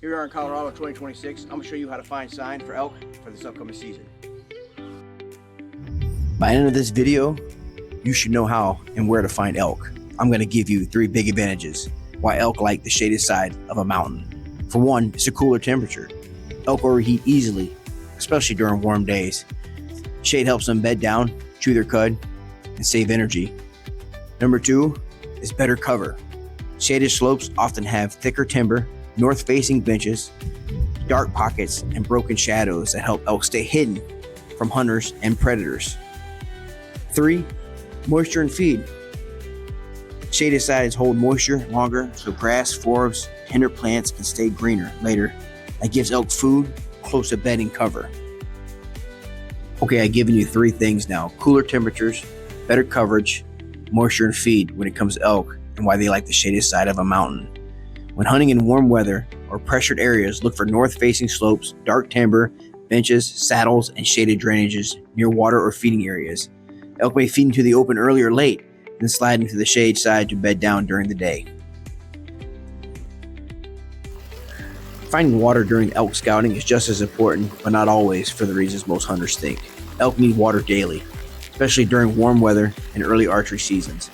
Here we are in Colorado 2026. I'm going to show you how to find sign for elk for this upcoming season. By the end of this video, you should know how and where to find elk. I'm going to give you 3 big advantages why elk like the shaded side of a mountain. For one, it's a cooler temperature. Elk overheat easily, especially during warm days. Shade helps them bed down, chew their cud, and save energy. Number 2 is better cover. Shaded slopes often have thicker timber, north-facing benches, dark pockets, and broken shadows that help elk stay hidden from hunters and predators. 3, moisture and feed. Shaded sides hold moisture longer, so grass, forbs, tender plants can stay greener later. That gives elk food close to bedding cover. Okay, I've given you 3 things now: cooler temperatures, better coverage, moisture and feed when it comes to elk, and why they like the shaded side of a mountain. When hunting in warm weather or pressured areas, look for north-facing slopes, dark timber, benches, saddles, and shaded drainages near water or feeding areas. Elk may feed into the open early or late, then slide into the shade side to bed down during the day. Finding water during elk scouting is just as important, but not always for the reasons most hunters think. Elk need water daily, especially during warm weather and early archery seasons.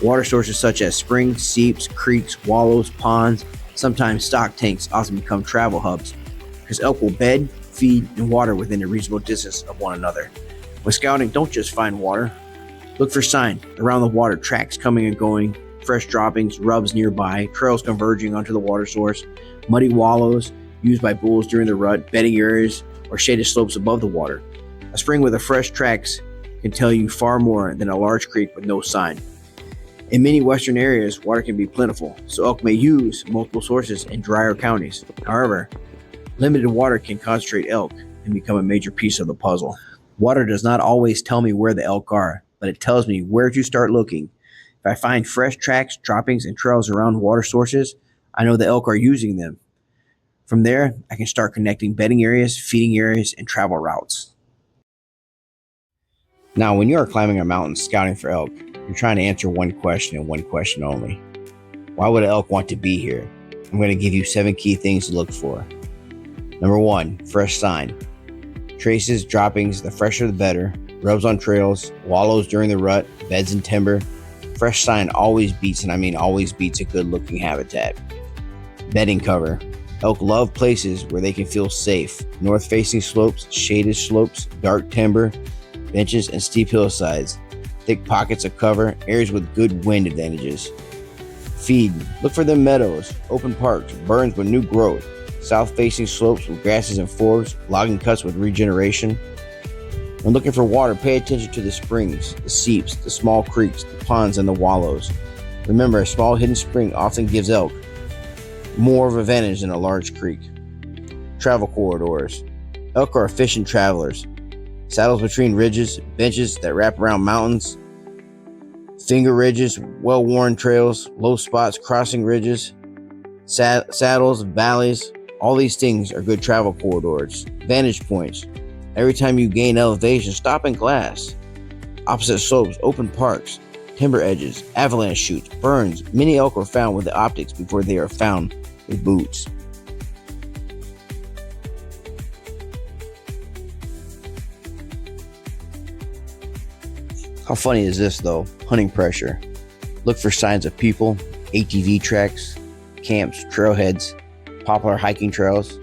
Water sources such as springs, seeps, creeks, wallows, ponds, sometimes stock tanks often become travel hubs because elk will bed, feed, and water within a reasonable distance of one another. When scouting, don't just find water. Look for sign around the water, tracks coming and going, fresh droppings, rubs nearby, trails converging onto the water source, muddy wallows used by bulls during the rut, bedding areas, or shaded slopes above the water. A spring with a fresh tracks can tell you far more than a large creek with no sign. In many western areas, water can be plentiful, so elk may use multiple sources in drier counties. However, limited water can concentrate elk and become a major piece of the puzzle. Water does not always tell me where the elk are, but it tells me where to start looking. If I find fresh tracks, droppings, and trails around water sources, I know the elk are using them. From there, I can start connecting bedding areas, feeding areas, and travel routes. Now, when you are climbing a mountain scouting for elk, you're trying to answer one question and one question only. Why would an elk want to be here? I'm going to give you 7 key things to look for. Number 1, fresh sign. Traces, droppings, the fresher the better. Rubs on trails, wallows during the rut, beds in timber. Fresh sign always beats, and I mean always beats, a good looking habitat. Bedding cover. Elk love places where they can feel safe. North facing slopes, shaded slopes, dark timber, benches, and steep hillsides. Thick pockets of cover, areas with good wind advantages. Feed. Look for them meadows, open parks, burns with new growth, south facing slopes with grasses and forbs, logging cuts with regeneration. When looking for water, pay attention to the springs, the seeps, the small creeks, the ponds, and the wallows. Remember, a small hidden spring often gives elk more of an advantage than a large creek. Travel corridors. Elk are efficient travelers. Saddles between ridges, benches that wrap around mountains, finger ridges, well-worn trails, low spots crossing ridges, saddles, valleys. All these things are good travel corridors. Vantage points. Every time you gain elevation, stop and glass. Opposite slopes, open parks, timber edges, avalanche chutes, burns. Many elk are found with the optics before they are found with boots. How funny is this though? Hunting pressure. Look for signs of people, ATV tracks, camps, trailheads, popular hiking trails.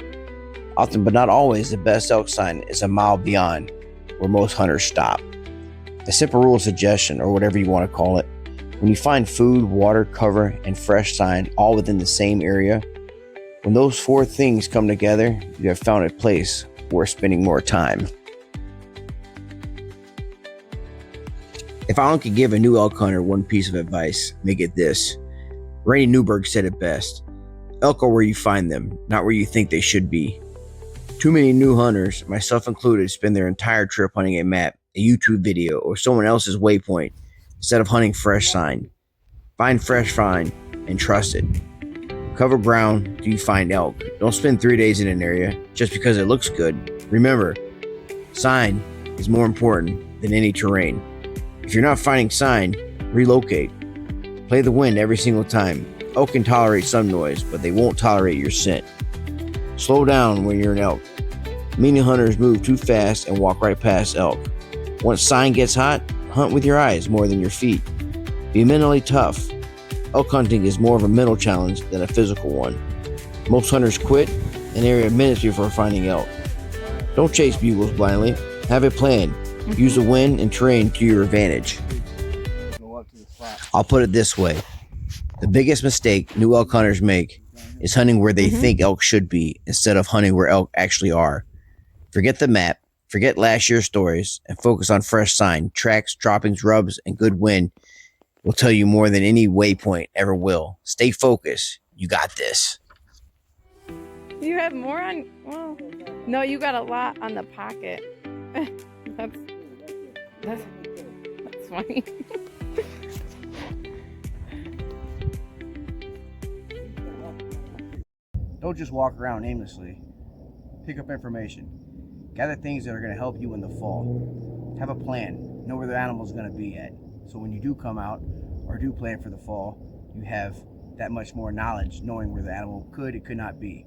Often, but not always, the best elk sign is a mile beyond where most hunters stop. A simple rule of suggestion, or whatever you want to call it: when you find food, water, cover, and fresh sign all within the same area, when those 4 things come together, you have found a place worth spending more time. If I could give a new elk hunter one piece of advice, make it this. Randy Newberg said it best: elk are where you find them, not where you think they should be. Too many new hunters, myself included, spend their entire trip hunting a map, a YouTube video, or someone else's waypoint instead of hunting fresh sign. Find fresh sign and trust it. Cover ground till you find elk. Don't spend 3 days in an area just because it looks good. Remember, sign is more important than any terrain. If you're not finding sign, relocate. Play the wind every single time. Elk can tolerate some noise, but they won't tolerate your scent. Slow down when you're an elk. Many hunters move too fast and walk right past elk. Once sign gets hot, hunt with your eyes more than your feet. Be mentally tough. Elk hunting is more of a mental challenge than a physical one. Most hunters quit an area of minutes before finding elk. Don't chase bugles blindly. Have a plan. Use the wind and terrain to your advantage. I'll put it this way. The biggest mistake new elk hunters make is hunting where they think elk should be instead of hunting where elk actually are. Forget the map, forget last year's stories, and focus on fresh sign. Tracks, droppings, rubs, and good wind will tell you more than any waypoint ever will. Stay focused. You got this. You have more on, well, no, you got a lot on the pocket. that's funny. Don't just walk around aimlessly. Pick up information. Gather things that are going to help you in the fall. Have a plan. Know where the animal's going to be at. So when you do come out or do plan for the fall, you have that much more knowledge knowing where the animal could and could not be.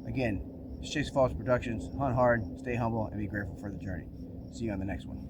Again, Chase Falls Productions. Hunt hard, stay humble, and be grateful for the journey. See you on the next one.